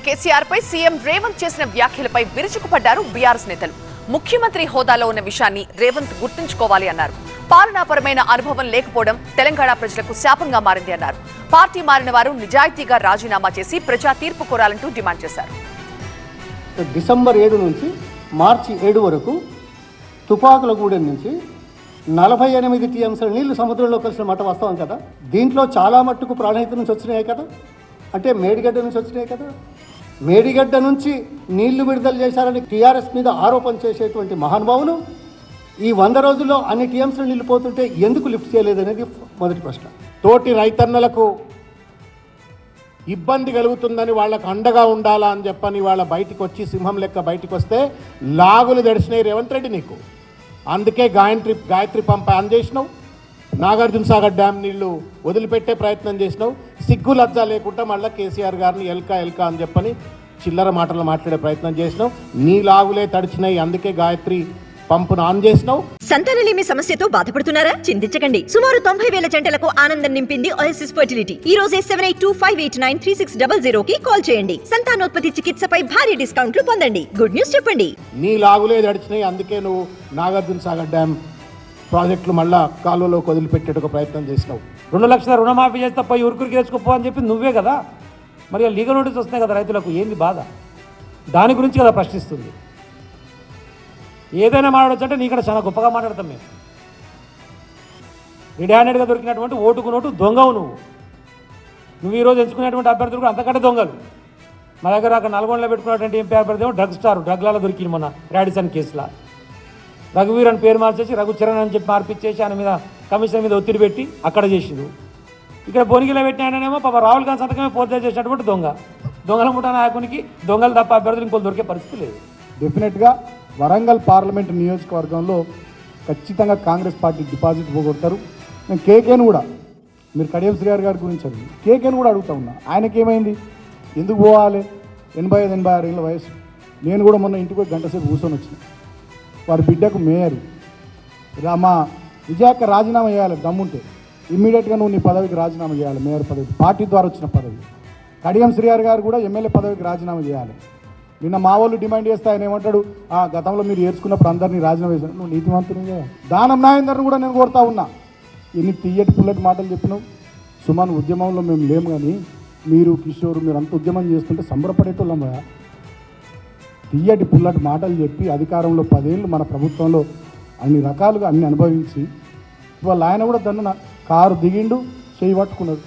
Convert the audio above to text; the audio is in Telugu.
కేసీఆర్ పై సీఎం రేవంత్ చేసిన వ్యాఖ్యలపై విరుచుకుపడ్డారు బీఆర్ఎస్ నేతలు. ముఖ్యమంత్రి హోదాలో ఉన్న విషయాన్ని రేవంత్ గుర్తుంచుకోవాలి అన్నారు. పాలనాపరమైన అనుభవం లేకపోవడం తెలంగాణ ప్రజలకు శాపంగా మారింది అన్నారు. పార్టీ మారిన వారు నిజాయితీగా రాజీనామా చేసి ప్రజా తీర్పు కోరాలంటూ డిమాండ్ చేశారు. డిసెంబర్ 7 నుంచి మార్చి 7 వరకు తుపాకులగూడెం నుంచి 48 టీఎంసీల నీళ్లు సముద్రంలో కలిసిన మాట వాస్తవం కదా. దీంట్లో చాలా మట్టుకు ప్రాణహిత నుంచి వచ్చినాయి కదా, అంటే మేడిగడ్డ నుంచి వచ్చినాయి కదా. మేడిగడ్డ నుంచి నీళ్లు విడుదల చేశారని టీఆర్ఎస్ మీద ఆరోపణ చేసేటువంటి మహానుభావులు ఈ 100 రోజుల్లో అన్ని టీఎంసీల నీళ్లు పోతుంటే ఎందుకు లిఫ్ట్ చేయలేదనేది మొదటి ప్రశ్న. తోటి రైతన్నలకు ఇబ్బంది కలుగుతుందని వాళ్ళకు అండగా ఉండాలా అని చెప్పని వాళ్ళ బయటికి వచ్చి సింహం లెక్క బయటికి వస్తే లాగులు దడిచినాయి రేవంత్ రెడ్డి నీకు. అందుకే గాయత్రి పంప్ ఆన్ చేసినావు, నాగార్జున సాగర్ డ్యామ్ నీళ్లు వదిలిపెట్టే ప్రయత్నం చేసినావు. సిగ్గు లజ్జ లేకుండా మళ్ళీ కేసీఆర్ గారిని ఎల్కా అని చెప్పని చిల్లర మాటలు మాట్లాడే ప్రయత్నం చేసినావు. నీ లాగులే తడిచినాయి, అందుకే గాయత్రి పంపును ఆన్ చేసినావు. సంతానలేమి సమస్యతో బాధపడుతున్నారా? చింతించకండి. సుమారు 90,000 జంటలకు ఆనందం నింపింది ఓఎస్ఎస్ ఫర్టిలిటీ. ఈ రోజే 7825893600 కి కాల్ చేయండి. సంతానోత్పత్తి చికిత్సపై భారీ డిస్కౌంట్లు పొందండి. గుడ్ న్యూస్ చెప్పండి. నీ లాగులే దడిచినాయి, అందుకే నువ్వు నాగార్జున సాగర్ డ్యామ్ ప్రాజెక్టులు మళ్ళా కాలువలో వదిలిపెట్టేట ప్రయత్నం చేసినావు. 2 లక్షల రుణమాఫీ చేస్తే పోయి ఉరుకురికి తెచ్చుకోపో అని చెప్పి నువ్వే కదా. మరి లీగల్ నోటీస్ వస్తున్నాయి కదా రైతులకు, ఏంది బాధ? దాని గురించి కదా ప్రశ్నిస్తుంది. ఏదైనా మాట్లాడచ్చు అంటే నీ ఇక్కడ చాలా గొప్పగా మాట్లాడతాం మేము. రెడీ హ్యాండెడ్గా దొరికినటువంటి ఓటుకు నోటు దొంగవు నువ్వు ఈరోజు ఎంచుకునేటువంటి అభ్యర్థులు కూడా అంతకంటే దొంగలు. మా దగ్గర అక్కడ నల్గొండలో పెట్టుకున్నటువంటి ఎంపీ అభ్యర్థి ఏమో డ్రగ్ స్టార్, డ్రగ్లలో దొరికింది మొన్న రాడిసన్ కేసులో. రఘువీర్ అని పేరు మార్చేసి రఘుచరణ్ అని చెప్పి మార్పిచ్చేసి ఆయన మీద కమిషన్ మీద ఒత్తిడి పెట్టి అక్కడ చేసిండు. ఇక్కడ బొనిగిలో పెట్టిన ఆయననేమో పాప రాహుల్ గాంధీ సంతకమే ఫోర్జరీ చేసినటువంటి దొంగల ముఠా నాయకునికి దొంగలు తప్ప అభ్యర్థులు ఇంకోటి దొరికే పరిస్థితి లేదు. డెఫినెట్గా వరంగల్ పార్లమెంటు నియోజకవర్గంలో ఖచ్చితంగా కాంగ్రెస్ పార్టీ డిపాజిట్ పోగొడతారు. నేను కేకేను కూడా, మీరు కడియం శ్రీగారి గారి గురించి అడిగి కేకేను కూడా అడుగుతా ఉన్నా. ఆయనకి ఏమైంది, ఎందుకు పోవాలి? 85-86 ఏళ్ళ వయసు. నేను కూడా మొన్న ఇంటికి గంట సేపు కూర్చొని వచ్చిన. వారి బిడ్డకు మేయర్ మా విజయాక రాజీనామా చేయాలి, దమ్ముంటే ఇమ్మీడియట్గా నువ్వు నీ పదవికి రాజీనామా చేయాలి. మేయర్ పదవికి పార్టీ ద్వారా వచ్చిన పదవి. కడియం శ్రీగారి గారు కూడా ఎమ్మెల్యే పదవికి రాజీనామా చేయాలి. నిన్న మా వాళ్ళు డిమాండ్ చేస్తే ఆయన ఏమంటాడు, గతంలో మీరు ఏర్చుకున్నప్పుడు అందరినీ రాజీనామా చేశాను. నువ్వు నీతిమంతునిగా దానం నాయందరిని కూడా నేను కోరుతా ఉన్నా. ఎన్ని తీయటి పుల్లటి మాటలు చెప్పినావు. సుమన్ ఉద్యమంలో మేము లేము, కానీ మీరు కిషోర్ మీరు అంత ఉద్యమం చేస్తుంటే సంబరపడేటోళ్ళం. తీయటి పుల్లటి మాటలు చెప్పి అధికారంలో 10 ఏళ్ళు మన ప్రభుత్వంలో అన్ని రకాలుగా అన్ని అనుభవించి ఇవాళ ఆయన కూడా దన్నున కారు దిగిండు, చేయి పట్టుకున్నాడు.